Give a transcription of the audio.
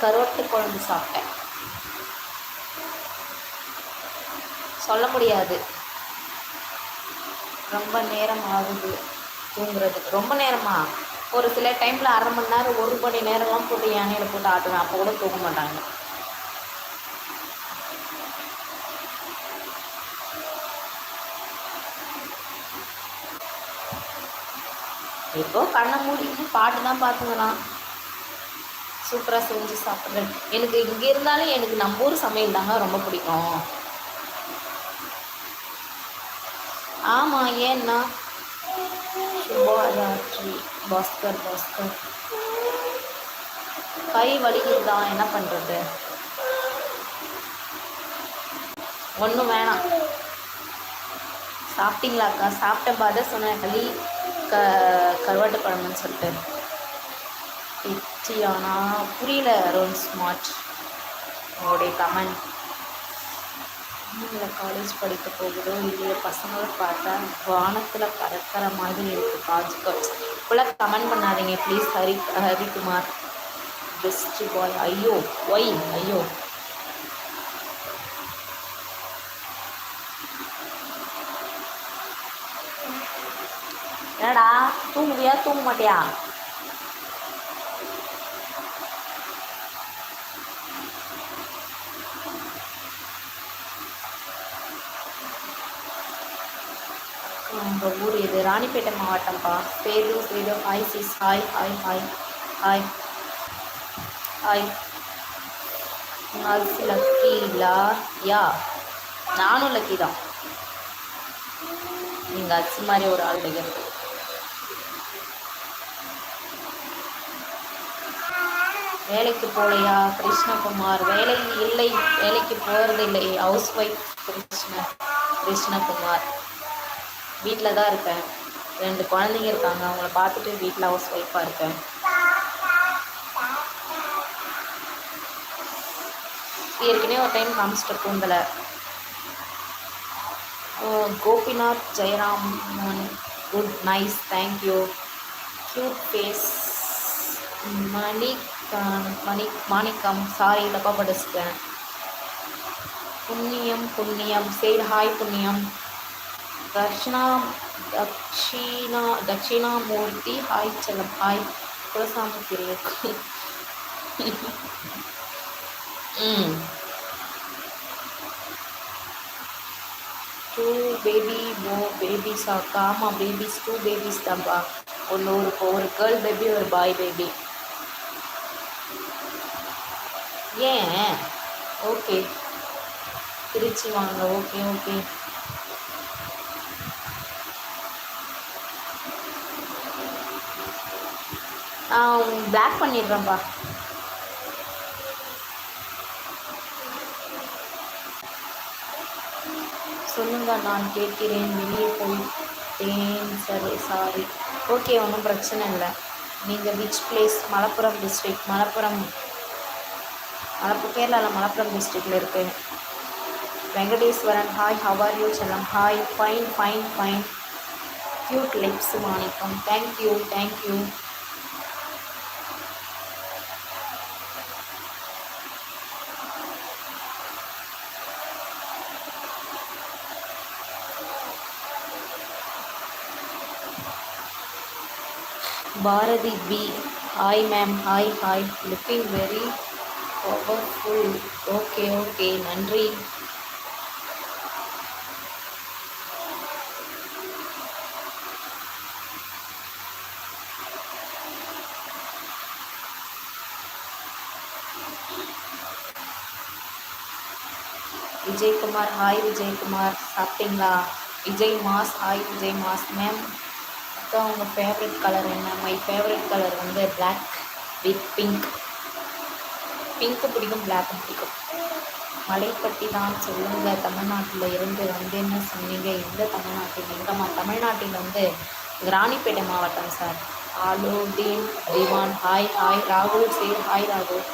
கருவாட்டு குழம்பு சாப்பிட்டேன். சொல்ல முடியாது, ரொம்ப நேரம் ஆகுது தூங்குறதுக்கு. ரொம்ப நேரமா? ஒரு சில டைமில் அரை மணி நேரம் 1 மணி நேரம்லாம் போட்டு யானையில் போட்டு ஆட்டுவேன், அப்போ கூட தூங்க மாட்டாங்க. இப்போ கண்ணை மூடிட்டு பாட்டு தான் பார்த்துக்கலாம். சூப்பராக செஞ்சு சாப்பிட்றேன். எனக்கு இங்கே இருந்தாலும் எனக்கு நம்ம ஊர் சமையல் தாங்க ரொம்ப பிடிக்கும். ஆமாம், ஏன்னா சுபாராட்ரி பாஸ்கர் கை வலிக்குது தான், என்ன பண்ணுறது? ஒன்றும் வேணாம். சாப்பிட்டீங்களாக்கா? சாப்பிட்ட பாத சொன்னேன், கருவாட்டு குழம்புன்னு சொல்லிட்டு. இச்சியானா புரியல. அருண் ஸ்மார்ட் உங்களுடைய கமெண்ட். இல்லை காலேஜ் படிக்க போகுதோ இல்லையோ, பசங்களை பார்த்தா வானத்தில் பறக்கிற மாதிரி இருக்குது காஜுக்கு. இப்போலாம் கமெண்ட் பண்ணாதீங்க ப்ளீஸ். Harikumar best bye. ஐயோ ஒய் ஐயோ. என்னடா தூங்குவியா தூங்க மாட்டியா? நம்ம ஊர் இது ராணிப்பேட்டை மாவட்டம்ப்பா. Sethu hi sis. Hi hi hi hi hi. லக்கீலா? யா, நானும் லக்கி தான். நீங்கள் அச்சு மாதிரி ஒரு ஆள் கிடைக்கிறது. வேலைக்கு போகலையா கிருஷ்ணகுமார்? வேலை இல்லை, வேலைக்கு போகிறது இல்லை. House wife Krishnakumar. வீட்டில் தான் இருக்கேன். 2 குழந்தைங்க இருக்காங்க, அவங்கள பார்த்துட்டு வீட்டில் ஹவுஸ் ஒய்ஃபாக இருக்கேன். ஏற்கனவே ஒரு டைம் காமிச்சிட்ட கூந்தலை. Gopinath Jayaraman good nice thank you. Cute face. Manikkam sorry தப்பாக படிச்சிட்டேன். புண்ணியம் சைடு ஹாய் புண்ணியம். தட்சிணாமூர்த்தி ஹாய் செல்லம். ஹாய் குலசாமி பிரியக்கு. டூ பேபிஸா? ஆமாம் பேபிஸ், 2 பேபிஸ் தான்ப்பா. ஒரு கேர்ள் பேபி, ஒரு பாய் பேபி. ஏன்? ஓகே, திருச்சி வாங்க. Okay okay. பிளாக் பண்ணிடுறேன்ப்பா. சொல்லுங்க, நான் கேட்கிறேன். வெளியே போயிட்டேன். சரி சாரி. ஓகே, ஒன்றும் பிரச்சனை இல்லை. நீங்கள் விச் பிளேஸ்? மலப்புரம் டிஸ்ட்ரிக்ட். கேரளாவில் மலப்புரம் டிஸ்ட்ரிக்டில் இருக்கு. Venkateswaran hi how are you செல்லம்? Hi fine. Cute lips Manikkam. Thank you. Bharathi B hi ma'am. Hi looking very powerful. Okay நன்றி. விஜயகுமார் ஹாய் விஜயகுமார். சாப்பிட்டீங்களா? Vijay mass hi Vijay mass. Ma'am அக்கா உங்கள் ஃபேவரட் கலர் என்ன? மை ஃபேவரட் கலர் வந்து பிளாக் வித் பிங்க். பிடிக்கும், பிளாக்கும் பிடிக்கும். மலைப்பட்டி தான் சொல்லுங்கள். தமிழ்நாட்டில் இருந்து வந்து என்ன சொன்னீங்க? எந்த தமிழ்நாட்டில்? எங்கம்மா? தமிழ்நாட்டில் வந்து ராணிப்பேட்டை மாவட்டம் சார். ஆலோதீன் திவான் ஹாய் ராகுல் சேர். ஹாய் ராகுல்.